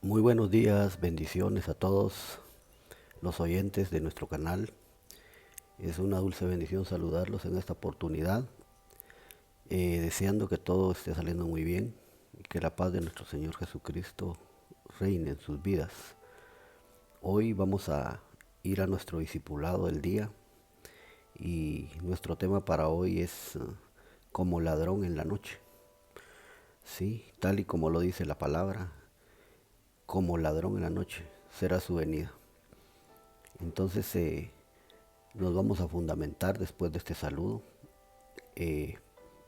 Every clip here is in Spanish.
Muy buenos días, bendiciones a todos los oyentes de nuestro canal. Es una dulce bendición saludarlos en esta oportunidad, deseando que todo esté saliendo muy bien y que la paz de nuestro Señor Jesucristo reine en sus vidas. Hoy vamos a ir a nuestro discipulado del día y nuestro tema para hoy es como ladrón en la noche. Sí, tal y como lo dice la palabra, como ladrón en la noche será su venida. Entonces nos vamos a fundamentar después de este saludo eh,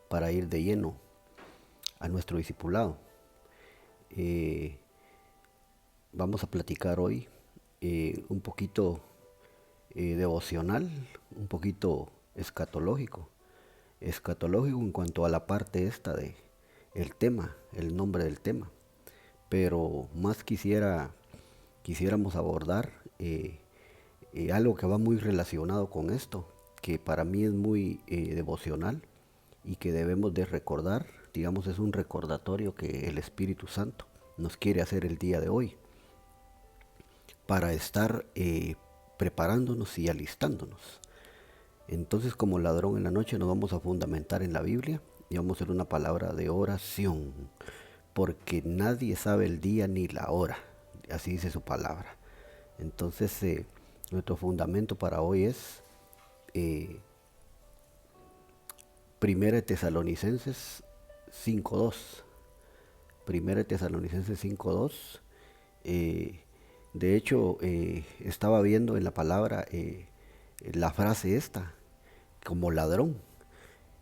para ir de lleno a nuestro discipulado. Eh, Vamos a platicar hoy un poquito devocional, un poquito escatológico. Escatológico en cuanto a la parte esta de el tema, el nombre del tema. Pero más quisiéramos abordar algo que va muy relacionado con esto, que para mí es muy devocional y que debemos de recordar, digamos, es un recordatorio que el Espíritu Santo nos quiere hacer el día de hoy para estar preparándonos y alistándonos. Entonces, como ladrón en la noche, nos vamos a fundamentar en la Biblia y vamos a hacer una palabra de oración, porque nadie sabe el día ni la hora, así dice su palabra. Entonces, nuestro fundamento para hoy es eh, Primera de Tesalonicenses 5.2. Primera de Tesalonicenses 5.2. De hecho, estaba viendo en la palabra la frase esta, como ladrón.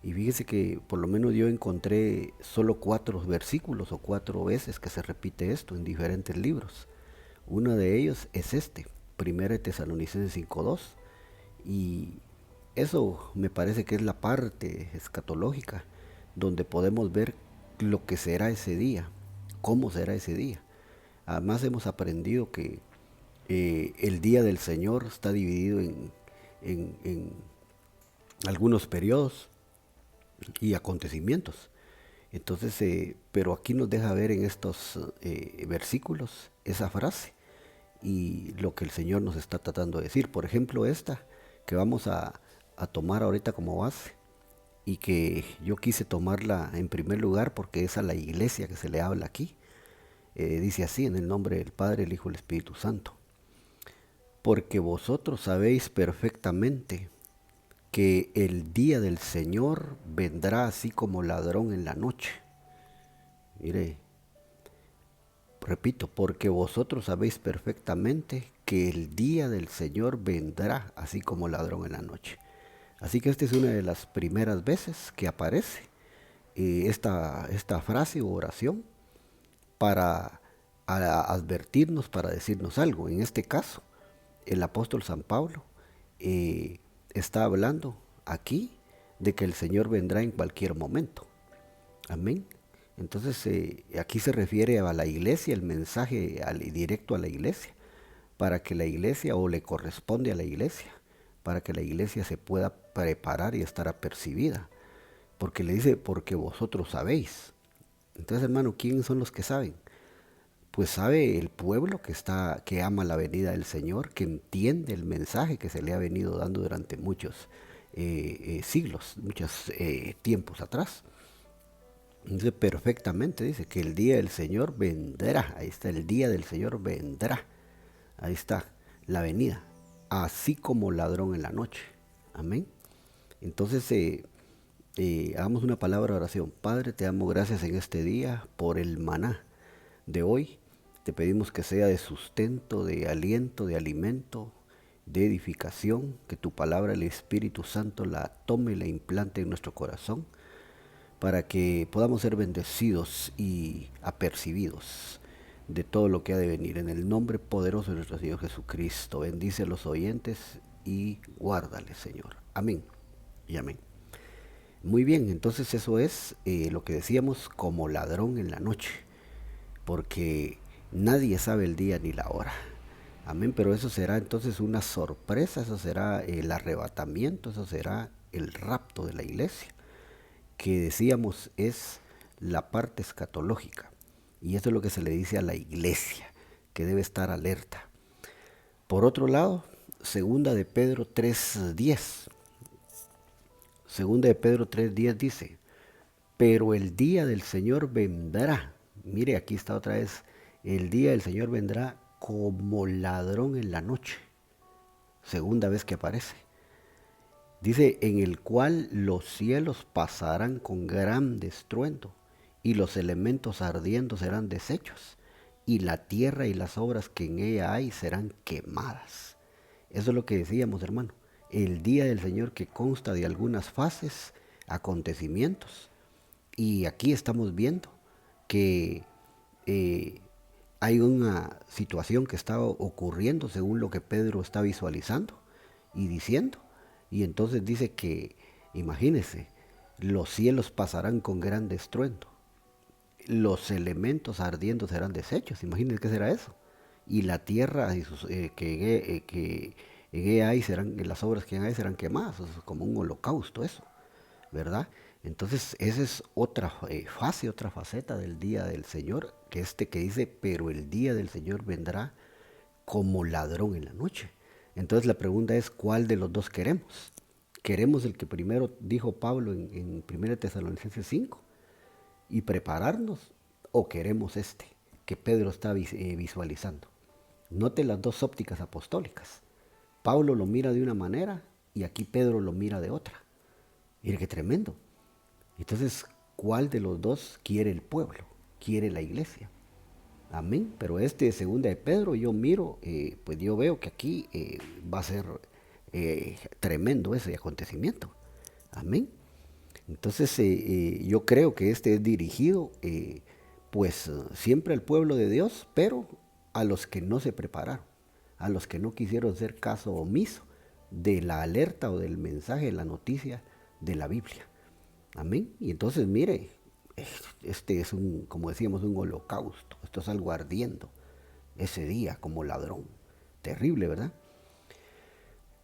Y fíjese que por lo menos yo encontré solo 4 versículos o 4 veces que se repite esto en diferentes libros. Uno de ellos es este, Primera de Tesalonicenses 5.2. Y eso me parece que es la parte escatológica, donde podemos ver lo que será ese día, cómo será ese día. Además hemos aprendido que el día del Señor está dividido en algunos periodos y acontecimientos. Entonces, pero aquí nos deja ver en estos versículos esa frase y lo que el Señor nos está tratando de decir. Por ejemplo, esta que vamos a tomar ahorita como base y que yo quise tomarla en primer lugar porque es a la iglesia que se le habla aquí. Dice así, en el nombre del Padre, el Hijo y el Espíritu Santo. Porque vosotros sabéis perfectamente que el día del Señor vendrá así como ladrón en la noche. Mire, repito, porque vosotros sabéis perfectamente que el día del Señor vendrá así como ladrón en la noche. Así que esta es una de las primeras veces que aparece esta frase o oración para advertirnos, para decirnos algo. En este caso, el apóstol San Pablo está hablando aquí de que el Señor vendrá en cualquier momento. Amén. Entonces aquí se refiere a la iglesia, el mensaje directo a la iglesia, para que la iglesia, o le corresponde a la iglesia, para que la iglesia se pueda preparar y estar apercibida. Porque le dice, porque vosotros sabéis. Entonces, hermano, ¿quiénes son los que saben? Pues sabe el pueblo que ama la venida del Señor, que entiende el mensaje que se le ha venido dando durante muchos siglos, muchos tiempos atrás. Dice perfectamente, dice que el día del Señor vendrá. Ahí está, el día del Señor vendrá. Ahí está, la venida. Así como ladrón en la noche. Amén. Entonces, hagamos una palabra de oración. Padre, te damos gracias en este día por el maná de hoy. Te pedimos que sea de sustento, de aliento, de alimento, de edificación, que tu palabra, el Espíritu Santo, la tome y la implante en nuestro corazón, para que podamos ser bendecidos y apercibidos de todo lo que ha de venir. En el nombre poderoso de nuestro Señor Jesucristo, bendice a los oyentes y guárdales, Señor. Amén y amén. Muy bien, entonces eso es lo que decíamos, como ladrón en la noche, porque nadie sabe el día ni la hora. Amén, pero eso será entonces una sorpresa, eso será el arrebatamiento, eso será el rapto de la iglesia, que decíamos es la parte escatológica. Y eso es lo que se le dice a la iglesia. que debe estar alerta. Por otro lado, segunda de Pedro 3:10. Segunda de Pedro 3:10 dice, pero el día del Señor vendrá. Mire, aquí está otra vez. El día del Señor vendrá como ladrón en la noche. Segunda vez que aparece. Dice, en el cual los cielos pasarán con gran estruendo, y los elementos ardiendo serán deshechos, y la tierra y las obras que en ella hay serán quemadas. Eso es lo que decíamos, hermano. El día del Señor, que consta de algunas fases, acontecimientos. Y aquí estamos viendo que hay una situación que está ocurriendo según lo que Pedro está visualizando y diciendo. Y entonces dice que, imagínense, los cielos pasarán con gran estruendo, los elementos ardiendo serán deshechos. Imagínense qué será eso. Y la tierra y que en ella hay serán, las obras que en ella hay serán quemadas. Es como un holocausto eso, ¿verdad? Entonces esa es otra fase, otra faceta del día del Señor, que dice, pero el día del Señor vendrá como ladrón en la noche. Entonces la pregunta es, ¿cuál de los dos queremos? ¿Queremos el que primero dijo Pablo en 1 Tesalonicenses 5 y prepararnos? ¿O queremos este que Pedro está visualizando? Note las dos ópticas apostólicas. Pablo lo mira de una manera y aquí Pedro lo mira de otra. Mire qué tremendo. Entonces, ¿cuál de los dos quiere el pueblo? ¿Quiere la iglesia? Amén. Pero segunda de Pedro, yo miro, pues yo veo que aquí va a ser tremendo ese acontecimiento. Amén. Entonces, yo creo que este es dirigido, siempre al pueblo de Dios, pero a los que no se prepararon, a los que no quisieron hacer caso omiso de la alerta o del mensaje, de la noticia de la Biblia. Amén. Y entonces, mire, este es como decíamos, un holocausto. Esto es algo ardiendo ese día como ladrón. Terrible, ¿verdad?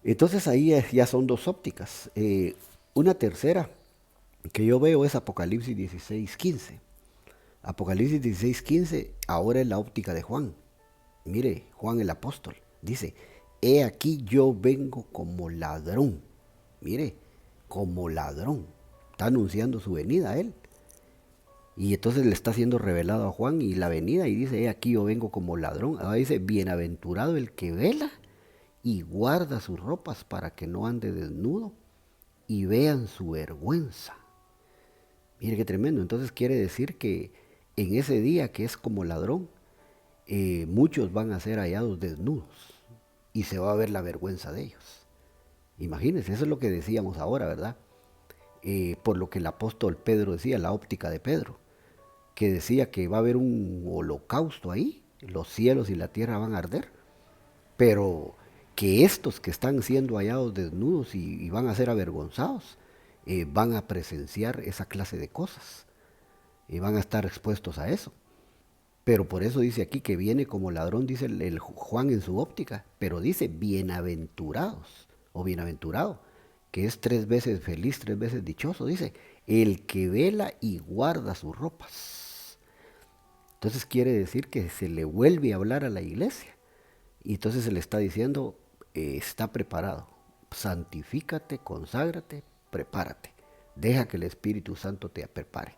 Entonces ahí ya son dos ópticas. Una tercera que yo veo es Apocalipsis 16:15. Apocalipsis 16:15 ahora es la óptica de Juan. Mire, Juan el apóstol dice, he aquí yo vengo como ladrón. Mire, como ladrón. Está anunciando su venida a él. Y entonces le está siendo revelado a Juan y la venida y dice, he aquí yo vengo como ladrón. Ahora dice, bienaventurado el que vela y guarda sus ropas para que no ande desnudo y vean su vergüenza. Mire qué tremendo. Entonces quiere decir que en ese día que es como ladrón, muchos van a ser hallados desnudos y se va a ver la vergüenza de ellos. Imagínense, eso es lo que decíamos ahora, ¿verdad? Por lo que el apóstol Pedro decía, la óptica de Pedro, que decía que va a haber un holocausto ahí, los cielos y la tierra van a arder, pero que estos que están siendo hallados desnudos y van a ser avergonzados, van a presenciar esa clase de cosas y van a estar expuestos a eso. Pero por eso dice aquí que viene como ladrón, dice el Juan en su óptica, pero dice bienaventurados o bienaventurado, que es 3 veces feliz, 3 veces dichoso, dice, el que vela y guarda sus ropas. Entonces quiere decir que se le vuelve a hablar a la iglesia. Y entonces se le está diciendo, está preparado, santifícate, conságrate, prepárate. Deja que el Espíritu Santo te prepare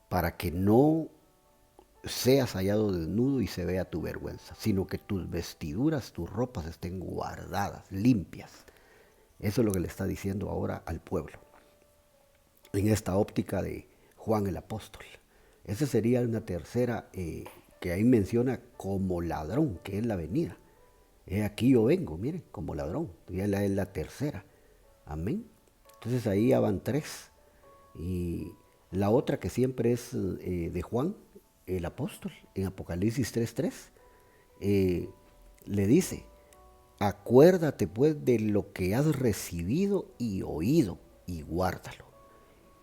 para que no seas hallado desnudo y se vea tu vergüenza, sino que tus vestiduras, tus ropas estén guardadas, limpias. Eso es lo que le está diciendo ahora al pueblo, en esta óptica de Juan el apóstol. Esa sería una tercera que ahí menciona como ladrón, que es la venida. Aquí yo vengo, miren, como ladrón. Ya es la tercera. Amén. Entonces ahí ya van 3. Y la otra que siempre es de Juan, el apóstol, en Apocalipsis 3:3, le dice, acuérdate pues de lo que has recibido y oído y guárdalo.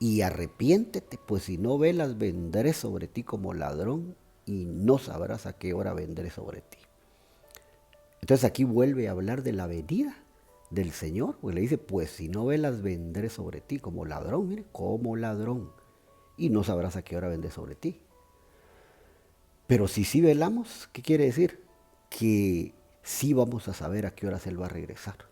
Y arrepiéntete, pues si no velas vendré sobre ti como ladrón y no sabrás a qué hora vendré sobre ti. Entonces aquí vuelve a hablar de la venida del Señor, porque le dice, pues si no velas vendré sobre ti como ladrón, mire, como ladrón, y no sabrás a qué hora vendré sobre ti. Pero si sí velamos, ¿qué quiere decir? que sí vamos a saber a qué horas Él va a regresar.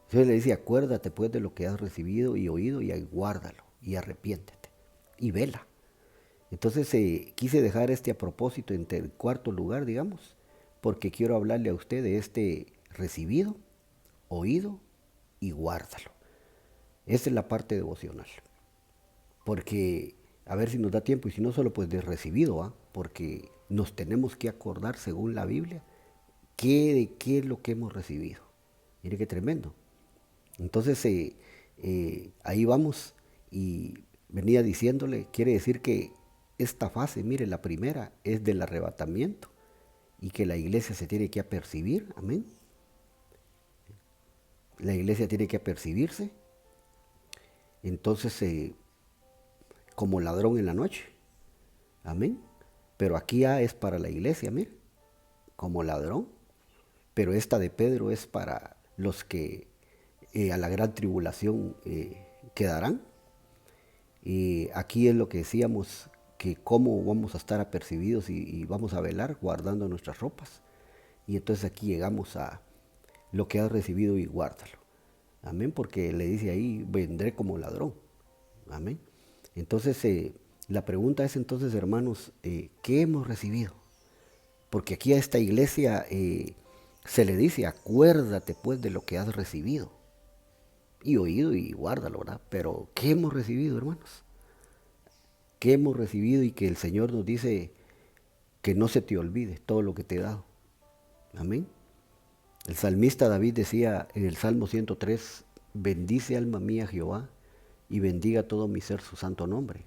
Entonces le dice, acuérdate pues de lo que has recibido y oído y guárdalo y arrepiéntete y vela. Entonces quise dejar este a propósito en cuarto lugar, digamos, porque quiero hablarle a usted de este recibido, oído y guárdalo. Esa es la parte devocional. Porque, a ver si nos da tiempo, y si no solo pues de recibido, porque nos tenemos que acordar según la Biblia de qué es lo que hemos recibido. Mire qué tremendo. Entonces ahí vamos y venía diciéndole, quiere decir que esta fase, mire, la primera es del arrebatamiento y que la iglesia se tiene que apercibir, amén. La iglesia tiene que apercibirse, entonces como ladrón en la noche, amén. Pero aquí es para la iglesia, mire, como ladrón, pero esta de Pedro es para los que a la gran tribulación quedarán. Y aquí es lo que decíamos, que cómo vamos a estar apercibidos y vamos a velar guardando nuestras ropas. Y entonces aquí llegamos a lo que has recibido y guárdalo. Amén, porque le dice ahí, vendré como ladrón. Amén. Entonces la pregunta es entonces, hermanos, ¿qué hemos recibido? Porque aquí a esta iglesia se le dice, acuérdate pues de lo que has recibido y oído y guárdalo, ¿verdad? Pero ¿qué hemos recibido, hermanos? ¿Qué hemos recibido? Y que el Señor nos dice que no se te olvide todo lo que te he dado. Amén. El salmista David decía en el Salmo 103, bendice alma mía Jehová y bendiga todo mi ser su santo nombre.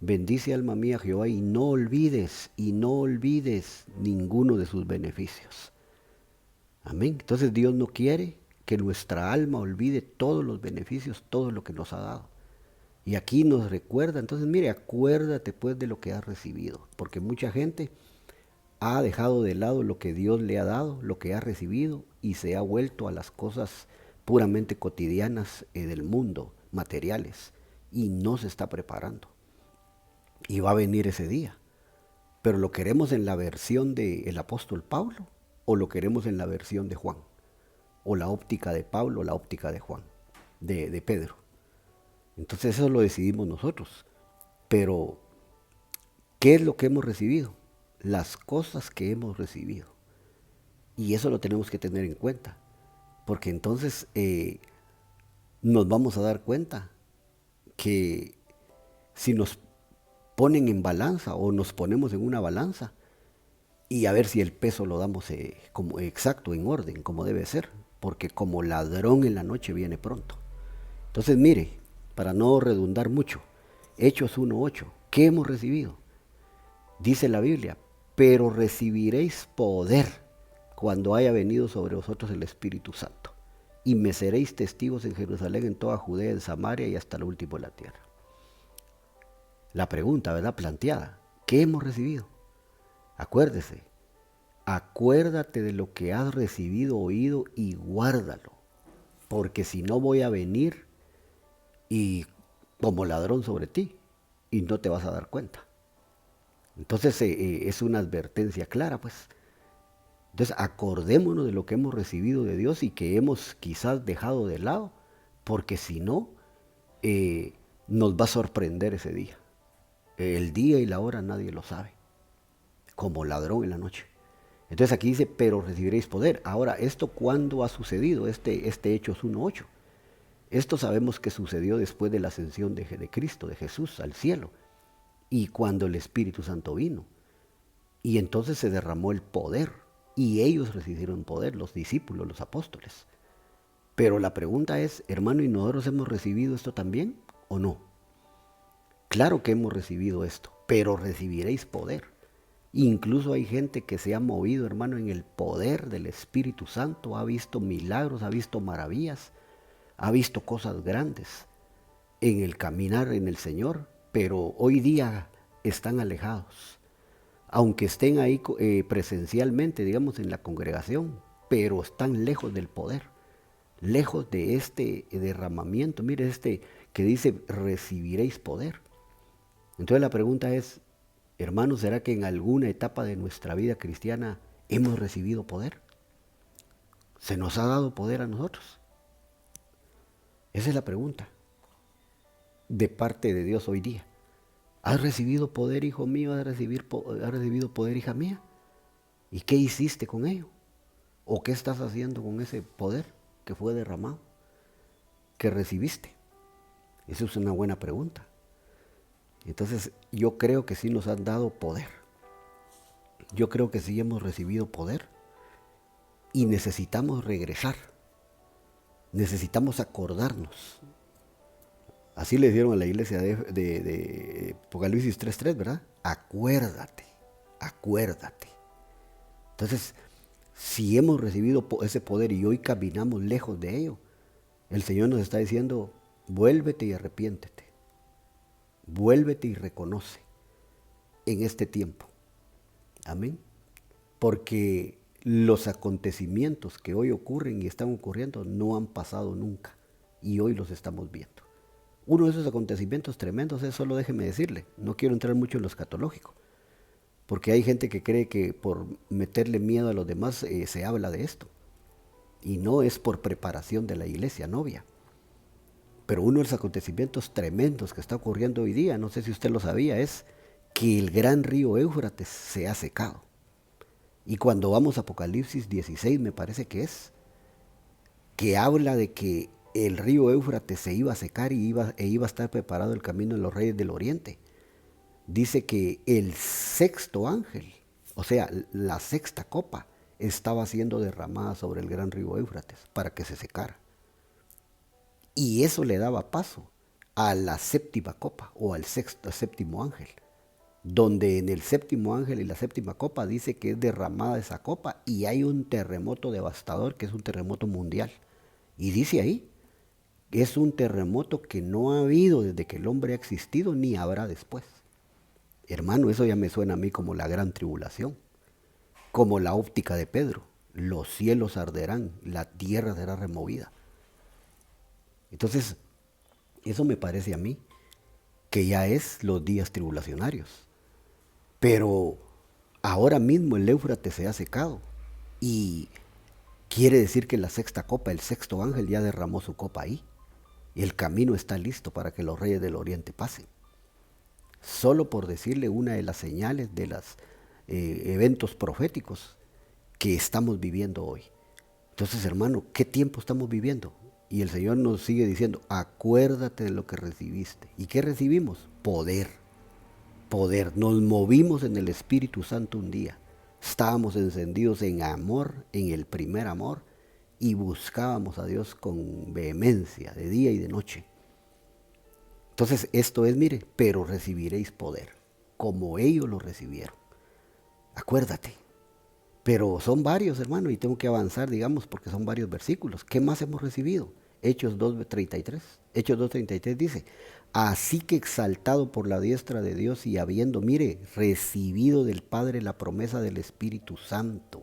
Bendice alma mía Jehová y no olvides ninguno de sus beneficios. Amén. Entonces Dios no quiere que nuestra alma olvide todos los beneficios, todo lo que nos ha dado. Y aquí nos recuerda, entonces mire, acuérdate pues de lo que has recibido, porque mucha gente ha dejado de lado lo que Dios le ha dado, lo que ha recibido, y se ha vuelto a las cosas puramente cotidianas del mundo, materiales, y no se está preparando. Y va a venir ese día. Pero ¿lo queremos en la versión del apóstol Pablo o lo queremos en la versión de Juan? O la óptica de Pablo o la óptica de Juan, de Pedro. Entonces eso lo decidimos nosotros. Pero, ¿qué es lo que hemos recibido? Las cosas que hemos recibido. Y eso lo tenemos que tener en cuenta. Porque entonces nos vamos a dar cuenta que si nos ponen en balanza o nos ponemos en una balanza y a ver si el peso lo damos como exacto, en orden, como debe ser, porque como ladrón en la noche viene pronto. Entonces mire, para no redundar mucho, Hechos 1:8, ¿qué hemos recibido? Dice la Biblia, pero recibiréis poder cuando haya venido sobre vosotros el Espíritu Santo, y me seréis testigos en Jerusalén, en toda Judea, en Samaria y hasta lo último de la tierra. La pregunta, ¿verdad?, planteada, ¿qué hemos recibido? Acuérdese, acuérdate de lo que has recibido, oído y guárdalo, porque si no voy a venir y como ladrón sobre ti y no te vas a dar cuenta. Entonces es una advertencia clara, pues. Entonces acordémonos de lo que hemos recibido de Dios y que hemos quizás dejado de lado, porque si no, nos va a sorprender ese día. El día y la hora nadie lo sabe, como ladrón en la noche. Entonces aquí dice, pero recibiréis poder. Ahora, ¿esto cuándo ha sucedido? Este Hechos 1:8. Esto sabemos que sucedió después de la ascensión de Cristo, de Jesús, al cielo. Y cuando el Espíritu Santo vino. Y entonces se derramó el poder. Y ellos recibieron poder, los discípulos, los apóstoles. Pero la pregunta es, hermano, ¿y nosotros hemos recibido esto también o no? Claro que hemos recibido esto, pero recibiréis poder. Incluso hay gente que se ha movido, hermano, en el poder del Espíritu Santo, ha visto milagros, ha visto maravillas, ha visto cosas grandes en el caminar en el Señor, pero hoy día están alejados, aunque estén ahí presencialmente, digamos, en la congregación, pero están lejos del poder, lejos de este derramamiento. Mire, que dice, recibiréis poder. Entonces la pregunta es, hermanos, ¿será que en alguna etapa de nuestra vida cristiana ¿Hemos recibido poder? ¿Se nos ha dado poder a nosotros? Esa es la pregunta de parte de Dios hoy día. ¿Has recibido poder, hijo mío? ¿Has recibido poder, hija mía? ¿Y qué hiciste con ello? ¿O qué estás haciendo con ese poder que fue derramado, que recibiste? Esa es una buena pregunta. Entonces, yo creo que sí nos han dado poder. Yo creo que sí hemos recibido poder y necesitamos regresar. Necesitamos acordarnos. Así le dieron a la iglesia de Apocalipsis 3:3, ¿verdad? Acuérdate, acuérdate. Entonces, si hemos recibido ese poder y hoy caminamos lejos de ello, el Señor nos está diciendo, vuélvete y arrepiéntete. Vuélvete y reconoce en este tiempo. Amén. Porque los acontecimientos que hoy ocurren y están ocurriendo no han pasado nunca y hoy los estamos viendo. Uno de esos acontecimientos tremendos es, solo déjeme decirle, no quiero entrar mucho en lo escatológico, porque hay gente que cree que por meterle miedo a los demás se habla de esto. Y no es por preparación de la iglesia novia. Pero uno de los acontecimientos tremendos que está ocurriendo hoy día, no sé si usted lo sabía, es que el gran río Éufrates se ha secado. Y cuando vamos a Apocalipsis 16, me parece que habla de que el río Éufrates se iba a secar y iba a estar preparado el camino de los reyes del oriente. Dice que el sexto ángel, o sea, la sexta copa, estaba siendo derramada sobre el gran río Éufrates para que se secara. Y eso le daba paso a la séptima copa o al séptimo ángel, donde en el séptimo ángel y la séptima copa dice que es derramada esa copa y hay un terremoto devastador que es un terremoto mundial. Y dice ahí, es un terremoto que no ha habido desde que el hombre ha existido ni habrá después. Hermano, eso ya me suena a mí como la gran tribulación, como la óptica de Pedro. Los cielos arderán, la tierra será removida. Entonces, eso me parece a mí que ya es los días tribulacionarios. Pero ahora mismo el Éufrates se ha secado y quiere decir que la sexta copa, el sexto ángel ya derramó su copa ahí. Y el camino está listo para que los reyes del oriente pasen. Solo por decirle una de las señales de los eventos proféticos que estamos viviendo hoy. Entonces, hermano, ¿qué tiempo estamos viviendo? Y el Señor nos sigue diciendo, acuérdate de lo que recibiste. ¿Y qué recibimos? Poder. Poder. Nos movimos en el Espíritu Santo un día. Estábamos encendidos en amor, en el primer amor, y buscábamos a Dios con vehemencia, de día y de noche. Entonces, esto es, mire, pero recibiréis poder, como ellos lo recibieron. Acuérdate. Pero son varios, hermano, y tengo que avanzar, digamos, porque son varios versículos. ¿Qué más hemos recibido? Hechos 2:33. Hechos 2:33 dice, así que exaltado por la diestra de Dios y habiendo, mire, recibido del Padre la promesa del Espíritu Santo,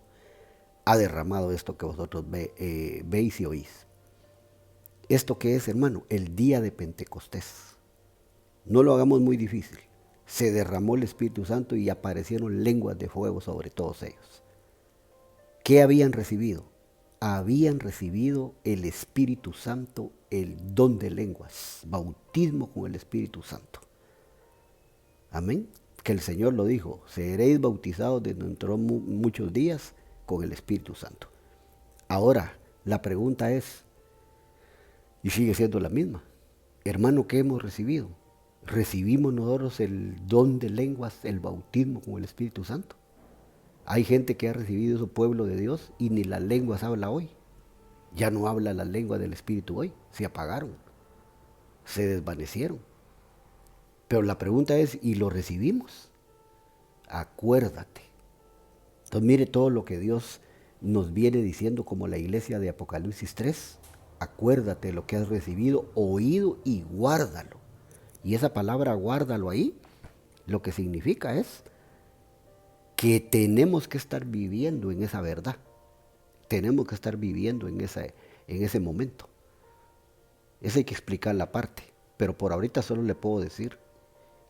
ha derramado esto que vosotros veis y oís. ¿Esto qué es, hermano? El día de Pentecostés. No lo hagamos muy difícil. Se derramó el Espíritu Santo y aparecieron lenguas de fuego sobre todos ellos. ¿Qué habían recibido? Habían recibido el Espíritu Santo, el don de lenguas, bautismo con el Espíritu Santo. Amén. Que el Señor lo dijo, seréis bautizados dentro de muchos días con el Espíritu Santo. Ahora, la pregunta es, y sigue siendo la misma, hermano, ¿qué hemos recibido? ¿Recibimos nosotros el don de lenguas, el bautismo con el Espíritu Santo? Hay gente que ha recibido ese pueblo de Dios y ni las lenguas habla hoy. Ya no habla la lengua del Espíritu hoy, se apagaron, se desvanecieron. Pero la pregunta es, ¿y lo recibimos? Acuérdate. Entonces mire todo lo que Dios nos viene diciendo como la iglesia de Apocalipsis 3. Acuérdate de lo que has recibido, oído y guárdalo. Y esa palabra guárdalo ahí, lo que significa es que tenemos que estar viviendo en esa verdad. Tenemos que estar viviendo en ese momento. Eso hay que explicar la parte. Pero por ahorita solo le puedo decir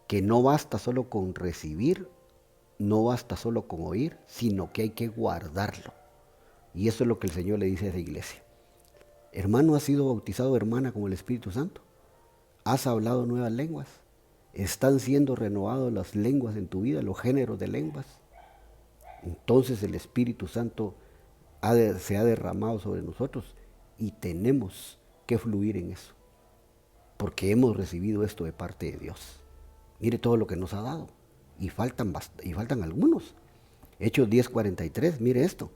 que no basta solo con recibir no basta solo con oír, sino que hay que guardarlo. Y eso es lo que el Señor le dice a esa iglesia. Hermano, ¿has sido bautizado, hermana, con el Espíritu Santo? ¿Has hablado nuevas lenguas? ¿Están siendo renovadas las lenguas en tu vida, los géneros de lenguas? Entonces el Espíritu Santo se ha derramado sobre nosotros y tenemos que fluir en eso, porque hemos recibido esto de parte de Dios. Mire todo lo que nos ha dado, y faltan algunos. Hechos 10:43, mire esto.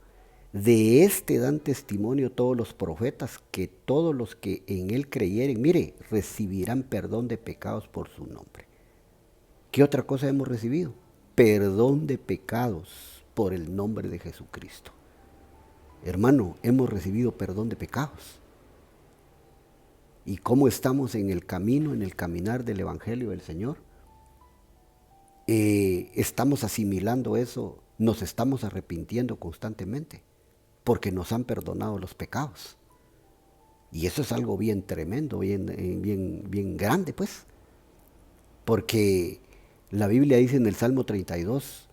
De este dan testimonio todos los profetas, que todos los que en él creyeren, mire, recibirán perdón de pecados por su nombre. ¿Qué otra cosa hemos recibido? Perdón de pecados por el nombre de Jesucristo. Hermano, hemos recibido perdón de pecados. ¿Y cómo estamos en el camino, en el caminar del Evangelio del Señor? Estamos asimilando eso, nos estamos arrepintiendo constantemente, porque nos han perdonado los pecados. Y eso es algo bien tremendo, bien grande, pues. Porque la Biblia dice en el Salmo 32,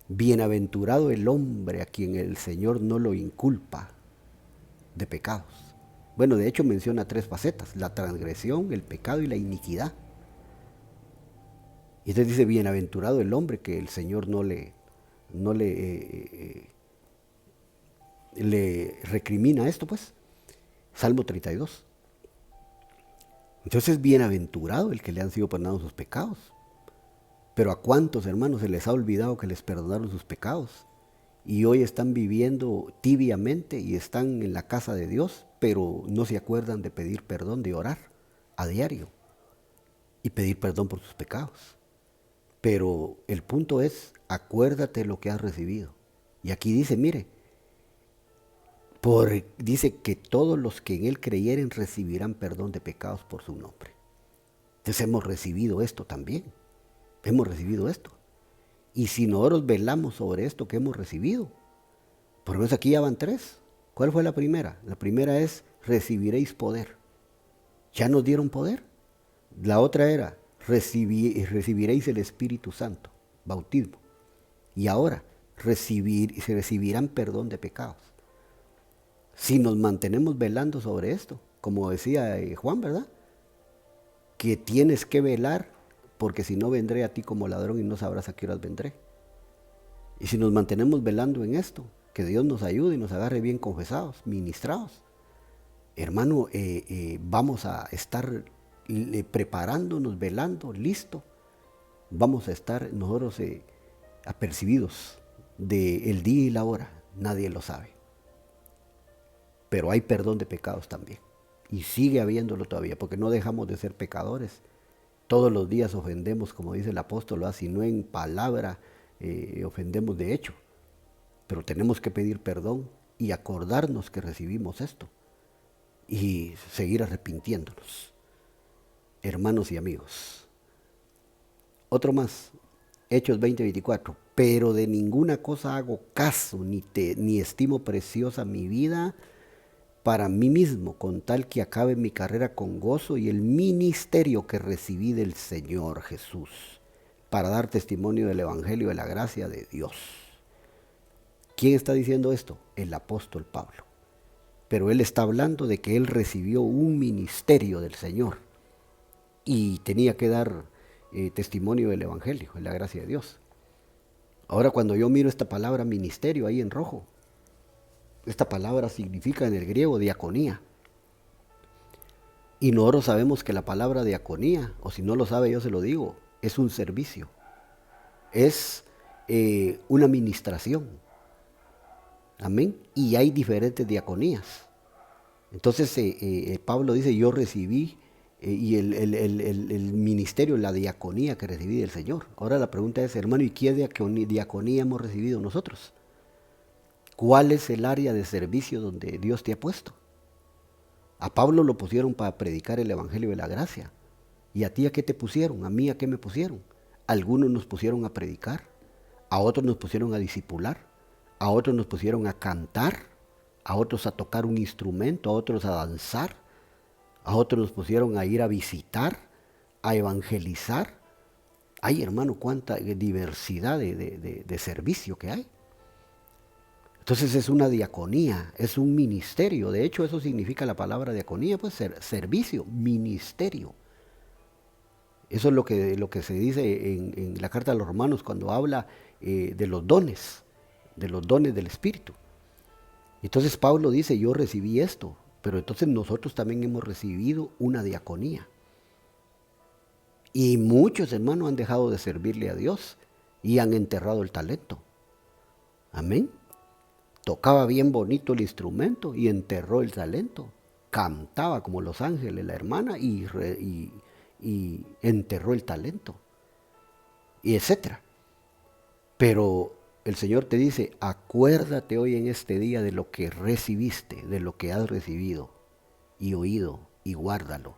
bienaventurado el hombre a quien el Señor no lo inculpa de pecados. Bueno, de hecho menciona 3 facetas: la transgresión, el pecado y la iniquidad. Y entonces dice, bienaventurado el hombre que el Señor no le recrimina esto, pues. Salmo 32. Entonces, bienaventurado el que le han sido perdonados sus pecados. Pero ¿a cuántos hermanos se les ha olvidado que les perdonaron sus pecados? Y hoy están viviendo tibiamente y están en la casa de Dios, pero no se acuerdan de pedir perdón, de orar a diario y pedir perdón por sus pecados. Pero el punto es, acuérdate lo que has recibido. Y aquí dice, mire, dice que todos los que en él creyeren recibirán perdón de pecados por su nombre. Entonces hemos recibido esto también. Hemos recibido esto. Y si nosotros velamos sobre esto que hemos recibido, por lo menos aquí ya van 3. ¿Cuál fue la primera? La primera es, recibiréis poder. ¿Ya nos dieron poder? La otra era, recibiréis el Espíritu Santo, bautismo. Y ahora, se recibirán perdón de pecados. Si nos mantenemos velando sobre esto, como decía Juan, ¿verdad? Que tienes que velar, porque si no vendré a ti como ladrón y no sabrás a qué horas vendré. Y si nos mantenemos velando en esto, que Dios nos ayude y nos agarre bien confesados, ministrados. Hermano, vamos a estar preparándonos, velando, listo. Vamos a estar nosotros apercibidos del día y la hora. Nadie lo sabe. Pero hay perdón de pecados también. Y sigue habiéndolo todavía, porque no dejamos de ser pecadores. Todos los días ofendemos, como dice el apóstol, si no en palabra, ofendemos de hecho. Pero tenemos que pedir perdón y acordarnos que recibimos esto. Y seguir arrepintiéndonos. Hermanos y amigos. Otro más. Hechos 20:24. Pero de ninguna cosa hago caso, ni estimo preciosa mi vida para mí mismo, con tal que acabe mi carrera con gozo y el ministerio que recibí del Señor Jesús, para dar testimonio del Evangelio de la gracia de Dios. ¿Quién está diciendo esto? El apóstol Pablo. Pero él está hablando de que él recibió un ministerio del Señor y tenía que dar testimonio del Evangelio, de la gracia de Dios. Ahora cuando yo miro esta palabra ministerio ahí en rojo, esta palabra significa en el griego diaconía. Y nosotros sabemos que la palabra diaconía, o si no lo sabe yo se lo digo, es un servicio. Es una administración. Amén. Y hay diferentes diaconías. Entonces Pablo dice, yo recibí y el ministerio, la diaconía que recibí del Señor. Ahora la pregunta es, hermano, ¿y qué diaconía hemos recibido nosotros? ¿Cuál es el área de servicio donde Dios te ha puesto? A Pablo lo pusieron para predicar el Evangelio de la gracia. ¿Y a ti a qué te pusieron? ¿A mí a qué me pusieron? Algunos nos pusieron a predicar, a otros nos pusieron a discipular, a otros nos pusieron a cantar, a otros a tocar un instrumento, a otros a danzar, a otros nos pusieron a ir a visitar, a evangelizar, Ay, hermano, cuánta diversidad de servicio que hay. Entonces es una diaconía, es un ministerio. De hecho, eso significa la palabra diaconía, pues servicio, ministerio. Eso es lo que se dice en la carta de los Romanos cuando habla de los dones del Espíritu. Entonces Pablo dice, yo recibí esto, pero entonces nosotros también hemos recibido una diaconía. Y muchos hermanos han dejado de servirle a Dios y han enterrado el talento. Amén. Tocaba bien bonito el instrumento y enterró el talento. Cantaba como los ángeles la hermana y enterró el talento. Y etcétera. Pero el Señor te dice, acuérdate hoy en este día de lo que recibiste, de lo que has recibido y oído, y guárdalo.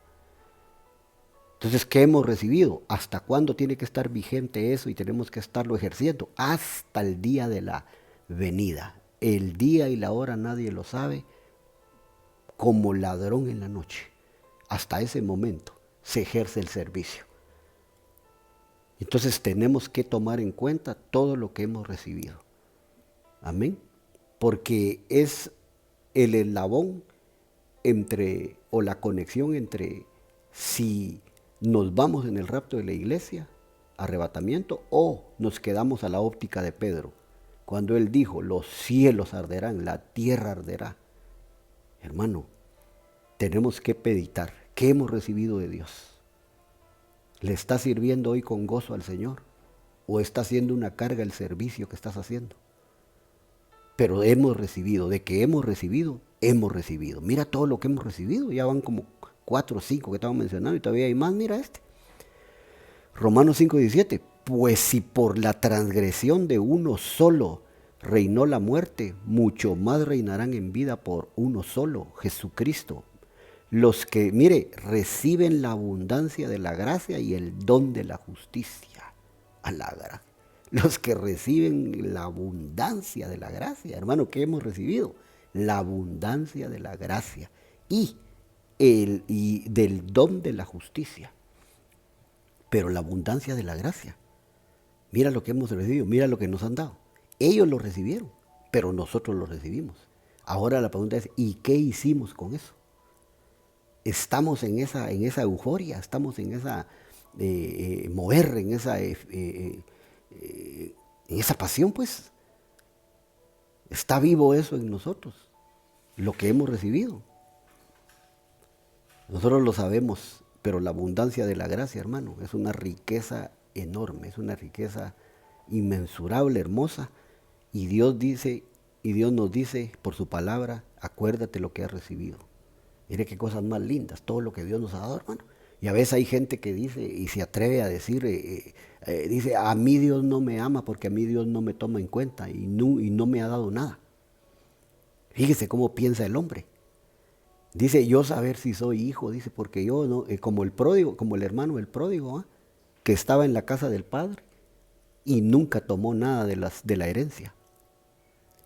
Entonces, ¿qué hemos recibido? ¿Hasta cuándo tiene que estar vigente eso y tenemos que estarlo ejerciendo? Hasta el día de la venida. El día y la hora nadie lo sabe, como ladrón en la noche. Hasta ese momento se ejerce el servicio. Entonces tenemos que tomar en cuenta todo lo que hemos recibido. Amén. Porque es el eslabón entre, o la conexión entre si nos vamos en el rapto de la iglesia, arrebatamiento, o nos quedamos a la óptica de Pedro, cuando él dijo, los cielos arderán, la tierra arderá. Hermano, tenemos que meditar qué hemos recibido de Dios. ¿Le estás sirviendo hoy con gozo al Señor? ¿O está siendo una carga el servicio que estás haciendo? Pero hemos recibido, de que hemos recibido, hemos recibido. Mira todo lo que hemos recibido, ya van como 4 o 5 que estamos mencionando y todavía hay más, mira este. Romanos 5:17, pues si por la transgresión de uno solo reinó la muerte, mucho más reinarán en vida por uno solo, Jesucristo. Los que, mire, reciben la abundancia de la gracia y el don de la justicia. A la gracia. Los que reciben la abundancia de la gracia, hermano, ¿qué hemos recibido? La abundancia de la gracia y del don de la justicia. Pero la abundancia de la gracia. Mira lo que hemos recibido, mira lo que nos han dado. Ellos lo recibieron, pero nosotros lo recibimos. Ahora la pregunta es, ¿y qué hicimos con eso? Estamos en esa euforia, estamos en esa mover, en esa pasión, pues. Está vivo eso en nosotros, lo que hemos recibido. Nosotros lo sabemos, pero la abundancia de la gracia, hermano, es una riqueza enorme, es una riqueza inmensurable, hermosa. Y Dios nos dice por su palabra, acuérdate lo que has recibido. Mire qué cosas más lindas, todo lo que Dios nos ha dado, hermano. Y a veces hay gente que dice y se atreve a decir, dice, a mí Dios no me ama porque a mí Dios no me toma en cuenta y no me ha dado nada. Fíjese cómo piensa el hombre. Dice, yo saber si soy hijo, dice, porque yo no, como el pródigo, como el hermano del pródigo, que estaba en la casa del padre y nunca tomó nada de la herencia.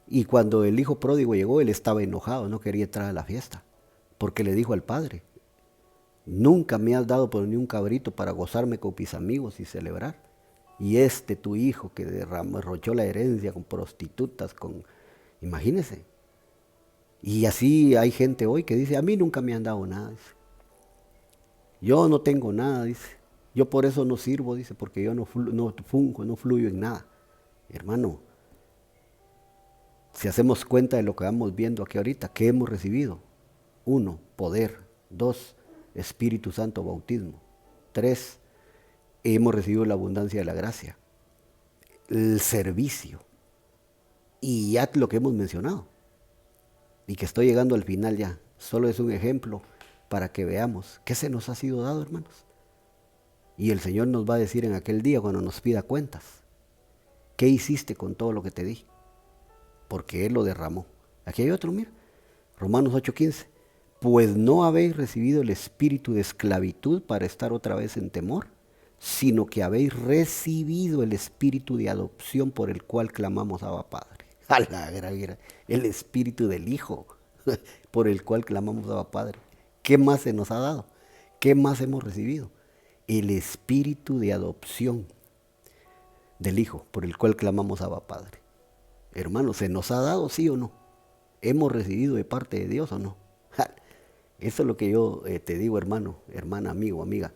Y cuando el hijo pródigo llegó, él estaba enojado, no quería entrar a la fiesta, porque le dijo al padre, nunca me has dado por ni un cabrito para gozarme con mis amigos y celebrar. Y tu hijo que derrochó la herencia con prostitutas, imagínese. Y así hay gente hoy que dice, a mí nunca me han dado nada, dice. Yo no tengo nada, dice. Yo por eso no sirvo, dice, porque yo no fungo, no fluyo en nada. Hermano, si hacemos cuenta de lo que vamos viendo aquí ahorita, ¿qué hemos recibido? 1, poder. 2, Espíritu Santo, bautismo. 3, hemos recibido la abundancia de la gracia. El servicio. Y ya lo que hemos mencionado. Y que estoy llegando al final ya. Solo es un ejemplo para que veamos qué se nos ha sido dado, hermanos. Y el Señor nos va a decir en aquel día cuando nos pida cuentas, ¿qué hiciste con todo lo que te di? Porque Él lo derramó. Aquí hay otro, mira. Romanos 8:15. Pues no habéis recibido el espíritu de esclavitud para estar otra vez en temor, sino que habéis recibido el espíritu de adopción por el cual clamamos Abba Padre. A la gran, el espíritu del Hijo por el cual clamamos Abba Padre. ¿Qué más se nos ha dado? ¿Qué más hemos recibido? El espíritu de adopción. del Hijo, por el cual clamamos Abba Padre. Hermano, ¿se nos ha dado sí o no? ¿Hemos recibido de parte de Dios o no? Ja, eso es lo que yo te digo, hermano, hermana, amigo, amiga.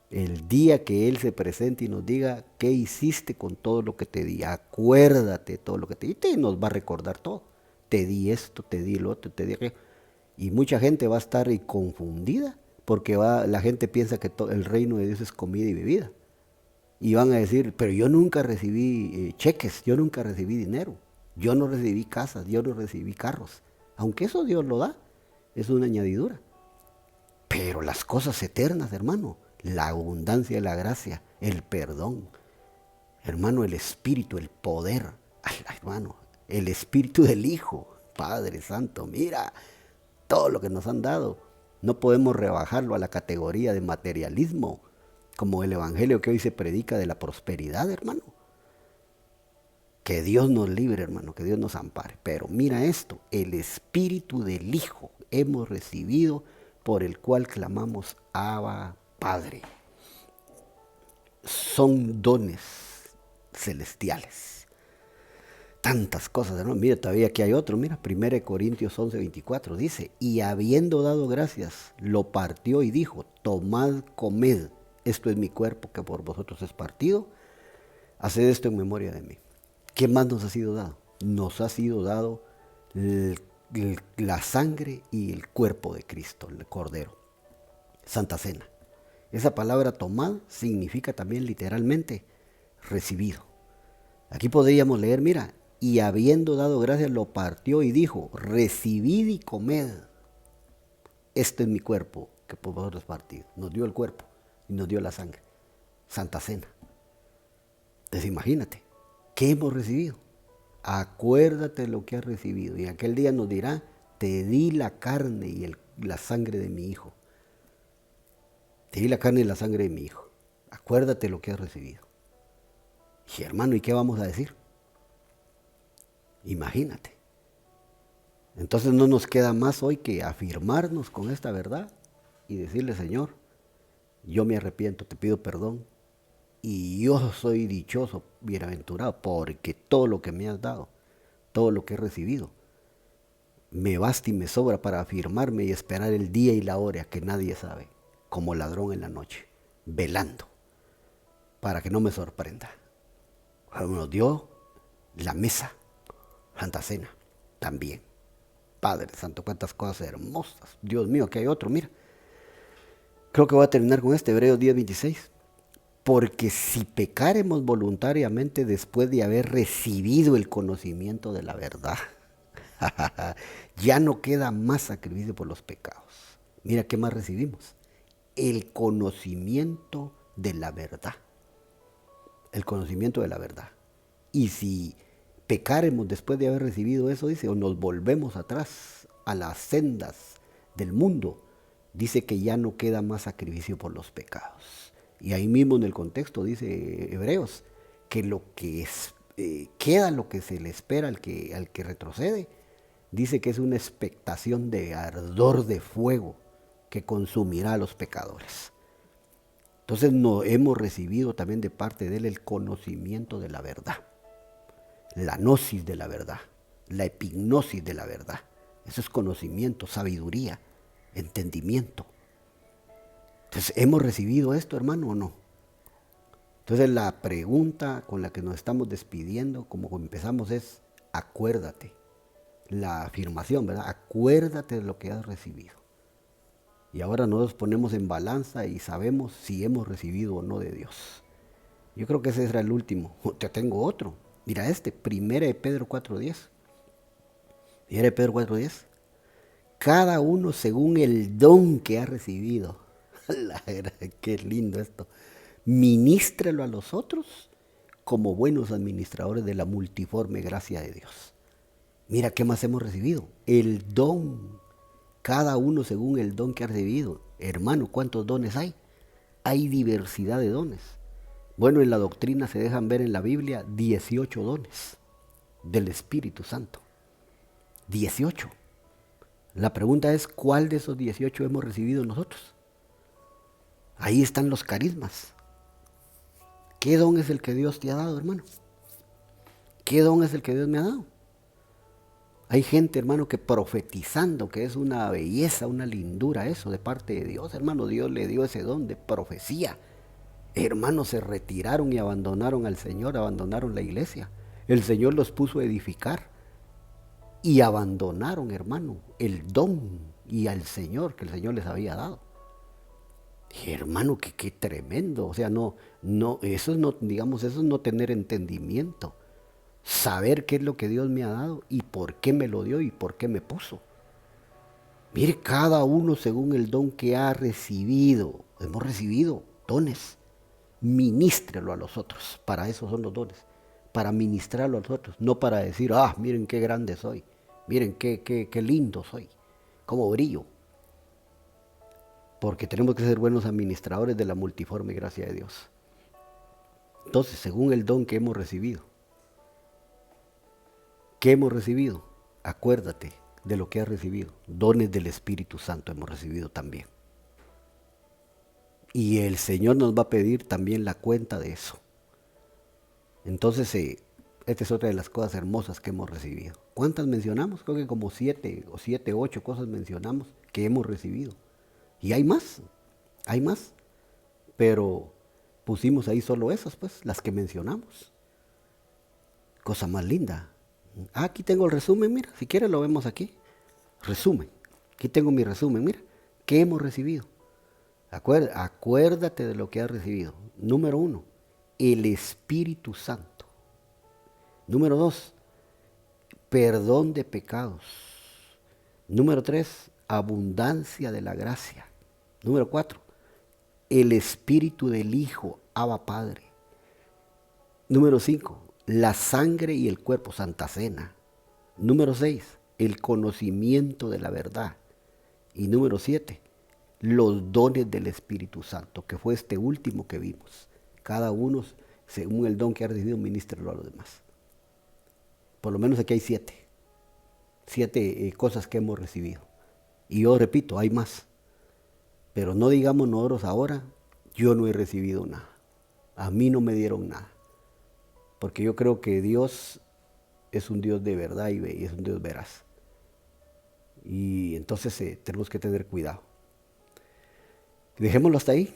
El día que Él se presente y nos diga qué hiciste con todo lo que te di, acuérdate de todo lo que te di, y nos va a recordar todo. Te di esto, te di lo otro, te di aquello. Y mucha gente va a estar confundida porque la gente piensa que el reino de Dios es comida y bebida. Y van a decir, pero yo nunca recibí cheques, yo nunca recibí dinero, yo no recibí casas, yo no recibí carros. Aunque eso Dios lo da, es una añadidura. Pero las cosas eternas, hermano, la abundancia de la gracia, el perdón, hermano, el espíritu, el poder, ay, hermano, el espíritu del Hijo, Padre Santo, mira todo lo que nos han dado. No podemos rebajarlo a la categoría de materialismo, como el evangelio que hoy se predica de la prosperidad, hermano. Que Dios nos libre, hermano, que Dios nos ampare. Pero mira esto, el espíritu del Hijo hemos recibido, por el cual clamamos Abba Padre. Son dones celestiales. Tantas cosas, hermano. Mira, todavía aquí hay otro. Mira, 1 Corintios 11:24 dice, y habiendo dado gracias, lo partió y dijo, tomad, comed, esto es mi cuerpo que por vosotros es partido, haced esto en memoria de mí. ¿Qué más nos ha sido dado? Nos ha sido dado la sangre y el cuerpo de Cristo, el Cordero. Santa Cena. Esa palabra tomad significa también literalmente recibido. Aquí podríamos leer, mira, y habiendo dado gracias lo partió y dijo, recibid y comed. Este es mi cuerpo que por vosotros es partido. Nos dio el cuerpo y nos dio la sangre. Santa Cena. Entonces imagínate, ¿qué hemos recibido? Acuérdate de lo que has recibido. Y aquel día nos dirá, te di la carne y la sangre de mi Hijo. Te di la carne y la sangre de mi Hijo. Acuérdate de lo que has recibido. Y hermano, ¿y qué vamos a decir? Imagínate. Entonces no nos queda más hoy que afirmarnos con esta verdad y decirle, Señor, yo me arrepiento, te pido perdón. Y yo soy dichoso, bienaventurado, porque todo lo que me has dado, todo lo que he recibido, me basta y me sobra para afirmarme y esperar el día y la hora que nadie sabe, como ladrón en la noche, velando, para que no me sorprenda. Nos dio la mesa, Santa Cena, también. Padre Santo, cuántas cosas hermosas. Dios mío, que hay otro, mira. Creo que voy a terminar con Hebreos 10:26. Porque si pecaremos voluntariamente después de haber recibido el conocimiento de la verdad, ya no queda más sacrificio por los pecados. Mira qué más recibimos. El conocimiento de la verdad. El conocimiento de la verdad. Y si pecaremos después de haber recibido eso, dice, o nos volvemos atrás a las sendas del mundo, dice que ya no queda más sacrificio por los pecados. Y ahí mismo en el contexto dice Hebreos que lo que queda, lo que se le espera al que retrocede, dice que es una expectación de ardor de fuego que consumirá a los pecadores. Entonces hemos recibido también de parte de él el conocimiento de la verdad, la gnosis de la verdad, la epignosis de la verdad. Eso es conocimiento, sabiduría, entendimiento. Entonces, ¿hemos recibido esto, hermano, o no? Entonces, la pregunta con la que nos estamos despidiendo, como empezamos, es acuérdate. La afirmación, ¿verdad? Acuérdate de lo que has recibido. Y ahora nos ponemos en balanza y sabemos si hemos recibido o no de Dios. Yo creo que ese será el último. Te tengo otro. Mira 1 de Pedro 4:10. 1 de Pedro 4:10. Cada uno según el don que ha recibido. Qué lindo esto. Ministrelo a los otros como buenos administradores de la multiforme gracia de Dios. Mira qué más hemos recibido. El don. Cada uno según el don que ha recibido. Hermano, ¿cuántos dones hay? Hay diversidad de dones. Bueno, en la doctrina se dejan ver en la Biblia 18 dones del Espíritu Santo. 18. La pregunta es, ¿cuál de esos 18 hemos recibido nosotros? Ahí están los carismas, ¿Qué don es el que Dios te ha dado, hermano? ¿Qué don es el que Dios me ha dado? Hay gente, hermano, que profetizando, que es una belleza, una lindura eso de parte de Dios, hermano. Dios le dio ese don de profecía. Hermanos, se retiraron y abandonaron al Señor, abandonaron la iglesia. El Señor los puso a edificar y abandonaron, hermano, el don y al Señor que el Señor les había dado. Y hermano, qué tremendo. O sea, eso es no, digamos, eso es no tener entendimiento. Saber qué es lo que Dios me ha dado y por qué me lo dio y por qué me puso. Mire, cada uno según el don que ha recibido. Hemos recibido dones. Ministrelo a los otros. Para eso son los dones. Para ministrarlo a los otros. No para decir, miren qué grande soy. Miren qué lindo soy. Cómo brillo. Porque tenemos que ser buenos administradores de la multiforme gracia de Dios. Entonces, según el don que hemos recibido. ¿Qué hemos recibido? Acuérdate de lo que has recibido. Dones del Espíritu Santo hemos recibido también. Y el Señor nos va a pedir también la cuenta de eso. Entonces, esta es otra de las cosas hermosas que hemos recibido. ¿Cuántas mencionamos? Creo que como 7, 8 cosas mencionamos que hemos recibido. Y hay más, pero pusimos ahí solo esas, pues, las que mencionamos. Cosa más linda. Aquí tengo el resumen, mira, si quieres lo vemos aquí. Resumen. Aquí tengo mi resumen, mira. ¿Qué hemos recibido? Acuérdate de lo que has recibido. Número 1, el Espíritu Santo. Número 2, perdón de pecados. Número 3, abundancia de la gracia. Número 4, el Espíritu del Hijo, Abba Padre. Número 5, la sangre y el cuerpo, Santa Cena. Número 6, el conocimiento de la verdad. Y número 7, los dones del Espíritu Santo, que fue este último que vimos. Cada uno, según el don que ha recibido, ministrelo a los demás. Por lo menos aquí hay 7 cosas que hemos recibido. Y yo repito, hay más. Pero no digamos nosotros ahora, yo no he recibido nada. A mí no me dieron nada. Porque yo creo que Dios es un Dios de verdad y es un Dios veraz. Y entonces tenemos que tener cuidado. Dejémoslo hasta ahí,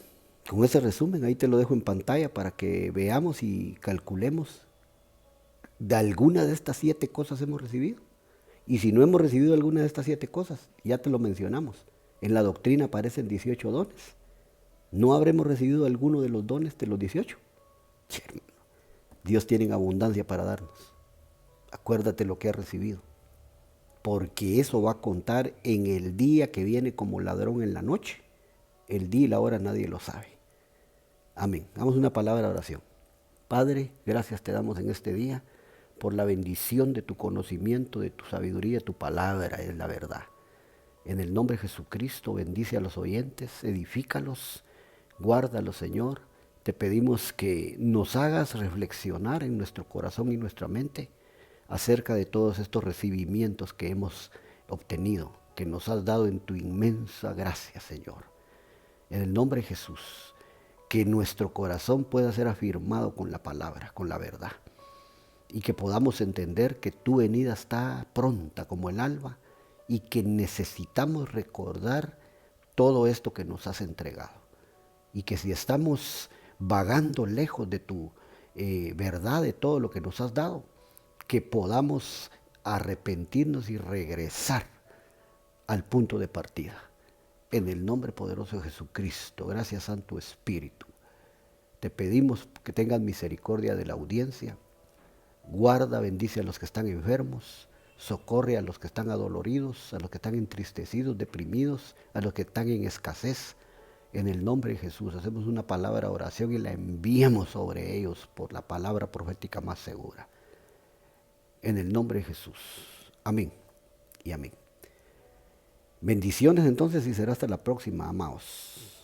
con ese resumen. Ahí te lo dejo en pantalla para que veamos y calculemos de alguna de estas 7 cosas hemos recibido. Y si no hemos recibido alguna de estas 7 cosas, ya te lo mencionamos. En la doctrina aparecen 18 dones. ¿No habremos recibido alguno de los dones de los 18? Dios tiene abundancia para darnos. Acuérdate lo que has recibido. Porque eso va a contar en el día que viene como ladrón en la noche. El día y la hora nadie lo sabe. Amén. Damos una palabra de oración. Padre, gracias te damos en este día por la bendición de tu conocimiento, de tu sabiduría, tu palabra es la verdad. En el nombre de Jesucristo, bendice a los oyentes, edifícalos, guárdalos, Señor. Te pedimos que nos hagas reflexionar en nuestro corazón y nuestra mente acerca de todos estos recibimientos que hemos obtenido, que nos has dado en tu inmensa gracia, Señor. En el nombre de Jesús, que nuestro corazón pueda ser afirmado con la palabra, con la verdad, y que podamos entender que tu venida está pronta como el alba y que necesitamos recordar todo esto que nos has entregado. Y que si estamos vagando lejos de tu verdad, de todo lo que nos has dado, que podamos arrepentirnos y regresar al punto de partida. En el nombre poderoso de Jesucristo, gracias Santo Espíritu, te pedimos que tengas misericordia de la audiencia. Guarda, bendice a los que están enfermos, socorre a los que están adoloridos, a los que están entristecidos, deprimidos, a los que están en escasez. En el nombre de Jesús hacemos una palabra de oración y la enviamos sobre ellos por la palabra profética más segura. En el nombre de Jesús. Amén y amén. Bendiciones entonces y será hasta la próxima, amados.